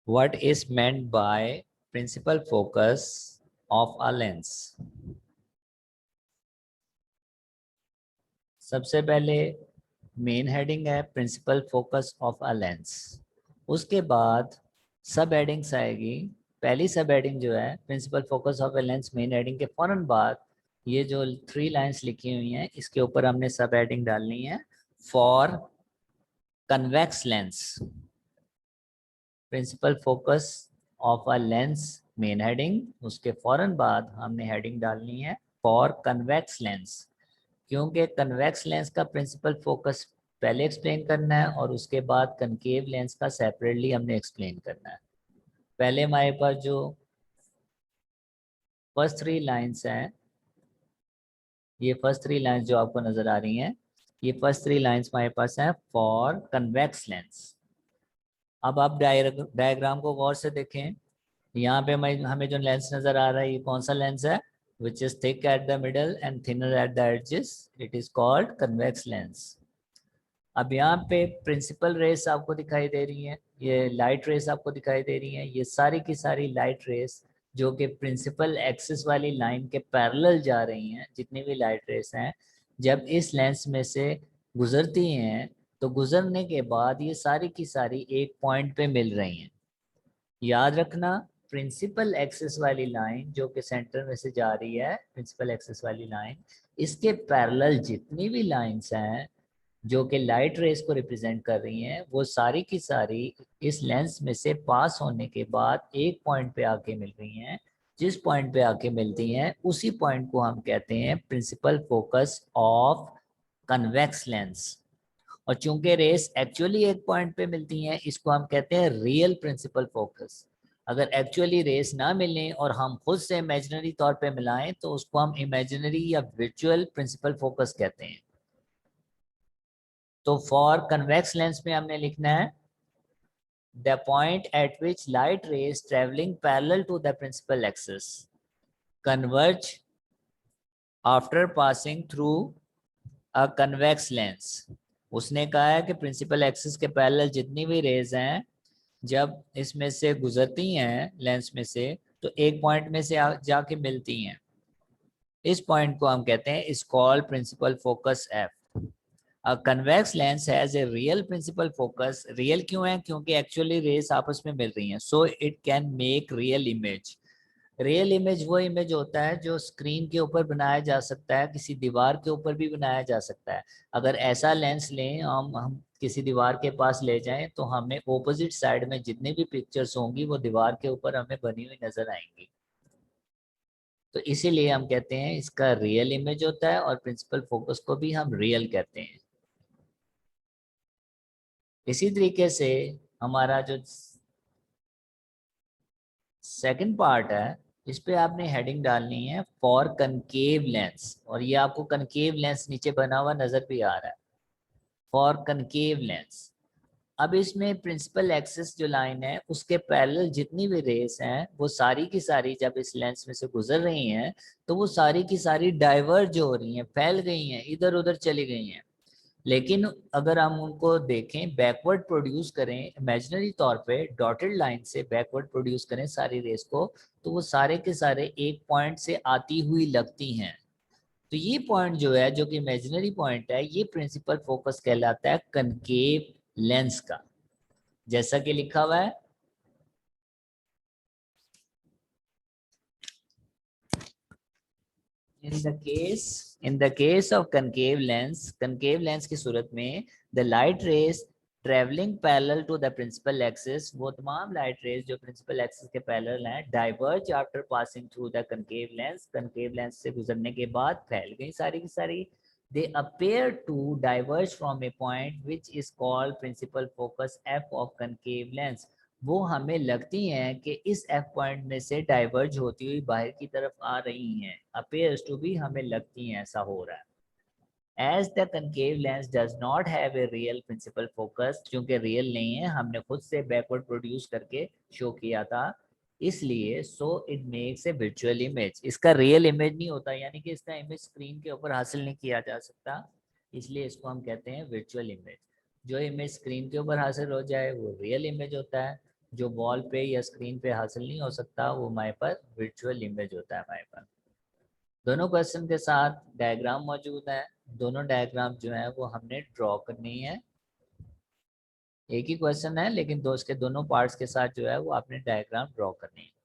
What is meant by principal focus of a lens? सबसे पहले main heading है principal focus of a lens. उसके बाद सब हेडिंग्स आएगी। पहली सब हेडिंग जो है principal focus of a lens, main heading के फौरन बाद ये जो 3 लाइंस लिखी हुई हैं इसके ऊपर हमने सब हेडिंग डालनी है for convex lens. Principal focus of a lens main heading, उसके फौरन बाद हमने हेडिंग डालनी है फॉर कन्वेक्स लेंस, क्योंकि कन्वेक्स लेंस का प्रिंसिपल फोकस पहले एक्सप्लेन करना है और उसके बाद कनकेव लेंस का सेपरेटली हमने एक्सप्लेन करना है। पहले हमारे पास जो फर्स्ट 3 लाइंस हैं, ये फर्स्ट 3 लाइंस जो आपको नजर आ रही हैं, ये फर्स्ट 3 लाइंस हमारे पास हैं फॉर कन्वेक्स लेंस। अब आप डायग्राम को गौर से देखें। यहाँ पे हमें जो लेंस नजर आ रहा है ये कौन सा लेंस है? Which is thick at the middle and thinner at the edges, it is called convex lens. अब यहाँ पे प्रिंसिपल रेस आपको दिखाई दे रही हैं, ये लाइट रेस आपको दिखाई दे रही हैं, ये सारी की सारी लाइट रेस जो कि प्रिंसिपल एक्सिस वाली लाइन के पैरेलल जा रही हैं, जितनी भी लाइट रेस हैं जब इस लेंस में से गुजरती हैं तो गुजरने के बाद ये सारी की सारी एक पॉइंट पे मिल रही हैं। याद रखना, प्रिंसिपल एक्सिस वाली लाइन जो कि सेंटर में से जा रही है, प्रिंसिपल एक्सिस वाली लाइन, इसके पैरेलल जितनी भी लाइंस हैं जो कि लाइट रेस को रिप्रेजेंट कर रही हैं, वो सारी की सारी इस लेंस में से पास होने के बाद एक पॉइंट पे आके मिल रही हैं। जिस पॉइंट पे आके मिलती हैं उसी पॉइंट को हम कहते हैं principal focus of convex lens. और चूंकि रेस एक्चुअली एक पॉइंट पे मिलती हैं, इसको हम कहते हैं रियल प्रिंसिपल फोकस। अगर एक्चुअली रेस ना मिले और हम खुद से इमेजिनरी तौर पे मिलाएं तो उसको हम इमेजिनरी या विजुअल प्रिंसिपल फोकस कहते हैं। तो फॉर कन्वेक्स लेंस में हमने लिखना है the point at which light rays travelling parallel to the principal axis converge after passing through a convex lens. उसने कहा है कि प्रिंसिपल एक्सिस के पैरेलल जितनी भी रेज हैं जब इसमें से गुजरती हैं लेंस में से तो एक पॉइंट में से जाके मिलती हैं। इस पॉइंट को हम कहते हैं is call principal focus F. A convex lens has a real principal focus. Real क्यों है? क्योंकि एक्चुअली रेस आपस में मिल रही हैं, so it can make real image. Real image वो इमेज होता है जो स्क्रीन के ऊपर बनाया जा सकता है, किसी दीवार के ऊपर भी बनाया जा सकता है। अगर ऐसा लेंस लें, हम किसी दीवार के पास ले जाएं तो हमें ऑपोजिट साइड में जितनी भी पिक्चर्स होंगी वो दीवार के ऊपर हमें बनी हुई नजर आएंगी। तो इसीलिए हम कहते हैं इसका रियल इमेज होता है और प्रिंसिपल फोकस को भी हम रियल कहते हैं। इसी तरीके से हमारा जो सेकंड पार्ट है, इस पे आपने हेडिंग डालनी है फॉर कनकेव लेंस, और ये आपको कनकेव लेंस नीचे बना हुआ नजर भी आ रहा है, फॉर कनकेव लेंस। अब इसमें प्रिंसिपल एक्सिस जो लाइन है उसके पैरेलल जितनी भी रेस हैं वो सारी की सारी जब इस लेंस में से गुजर रही हैं तो वो सारी की सारी डाइवर्ज हो रही हैं, फैल गई हैं, इधर उधर चली गई हैं। लेकिन अगर हम उनको देखें, बैकवर्ड प्रोड्यूस करें, इमेजिनरी तौर पे डॉटेड लाइन से बैकवर्ड प्रोड्यूस करें सारी रेस को, तो वो सारे के सारे एक पॉइंट से आती हुई लगती हैं। तो ये पॉइंट जो है, जो कि इमेजिनरी पॉइंट है, ये प्रिंसिपल फोकस कहलाता है कनकेव लेंस का, जैसा कि लिखा हुआ है। In the case of concave lens की सूरत में the light rays travelling parallel to the principal axis, वो तमाम लाइट रेस जो प्रिंसिपल एक्सिस के पैरेलल हैं, diverge after passing through the concave lens से गुजरने के बाद फैल गई सारी की सारी। they appear to diverge from a point which is called principal focus f of concave lens। वो हमें लगती हैं कि इस एफ पॉइंट में से डाइवर्ज होती हुई बाहर की तरफ आ रही हैं, appears to be, हमें लगती हैं, ऐसा हो रहा है। As the concave lens does not have a real principal focus, क्योंकि रियल नहीं है, हमने खुद से बैकवर्ड प्रोड्यूस करके शो किया था, इसलिए so it makes a virtual image. इसका रियल इमेज नहीं होता, यानी कि इसका इमेज स्क्रीन के ऊपर हासिल नहीं किया जा सकता, इसलिए इसको हम कहते हैं वर्चुअल इमेज। जो इमेज स्क्रीन के ऊपर हासिल हो जाए वो रियल इमेज होता है, जो वॉल पे या स्क्रीन पे हासिल नहीं हो सकता वो हमारे पास वर्चुअल इमेज होता है हमारे पास। दोनों क्वेश्चन के साथ डायग्राम मौजूद है, दोनों डायग्राम जो है वो हमने ड्रॉ करनी है। एक ही क्वेश्चन है लेकिन उसके दोनों पार्ट्स के साथ जो है वो आपने डायग्राम ड्रॉ करनी है।